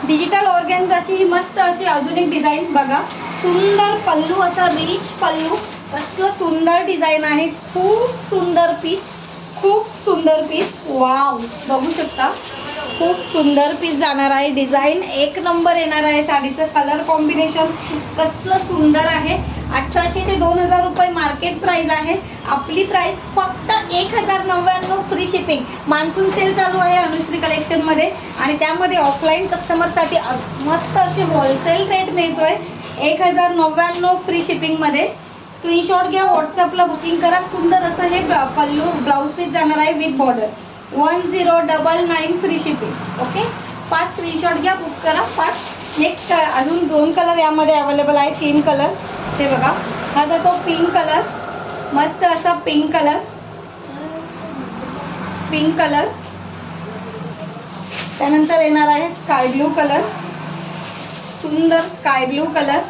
Digital ऑर्गॅन्झाची ही मस्त अशी अजून एक डिझाईन बघा. सुंदर पल्लू, असा रिच पल्लू, असं सुंदर डिझाईन आहे. खूप सुंदर पीस, खूप सुंदर पीस. वाव, बघू शकता खूप सुंदर पीस जाणार आहे. डिझाईन एक नंबर येणार आहे. साडीचं कलर कॉम्बिनेशन कसलं सुंदर आहे. 1800 ते 2000 रुपये मार्केट प्राइस आहे. आपली प्राइस फक्त 1099 फ्री शिपिंग. मान्सून सेल चालू आहे अनुश्री कलेक्शन मध्ये आणि त्यामध्ये ऑफलाईन कस्टमरसाठी मस्त अशी होलसेल रेट मिळतोय 1099 फ्री शिपिंग मध्ये. स्क्रीनशॉट घ्या, व्हॉट्सअपला बुकिंग करा. सुंदर असं हे पल्लू ब्लाऊज पीस जाणार आहे with border. 1099 free shipping. Okay, 5 screenshot घ्या, बुक करा 5. नेक्स्ट अजून 2 कलर यामध्ये अवेलेबल आहे. 3 कलर ते बघा. हा तो पिंक कलर, मस्त असा पिंक कलर, पिंक कलर. त्यानंतर येणार आहे स्काय ब्लू कलर, सुंदर स्काय ब्लू कलर,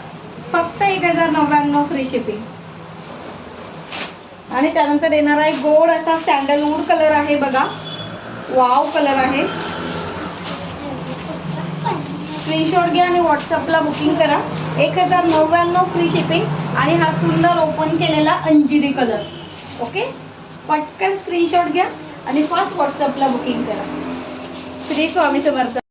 फक्त 1099 फ्री शिपिंग. आणि त्यानंतर येणार आहे गोड असा सॅन्डलवूड कलर आहे बघा. वाव कलर आहे. स्क्रीनशॉट घ्या आणि व्हॉट्सअपला बुकिंग करा. 1099 फ्री शिपिंग. आणि हा सुंदर ओपन केलेला अंजिरी कलर. ओके, पटकन स्क्रीनशॉट घ्या आणि फास्ट व्हॉट्सअपला बुकिंग करा. श्री स्वामी समर्थ.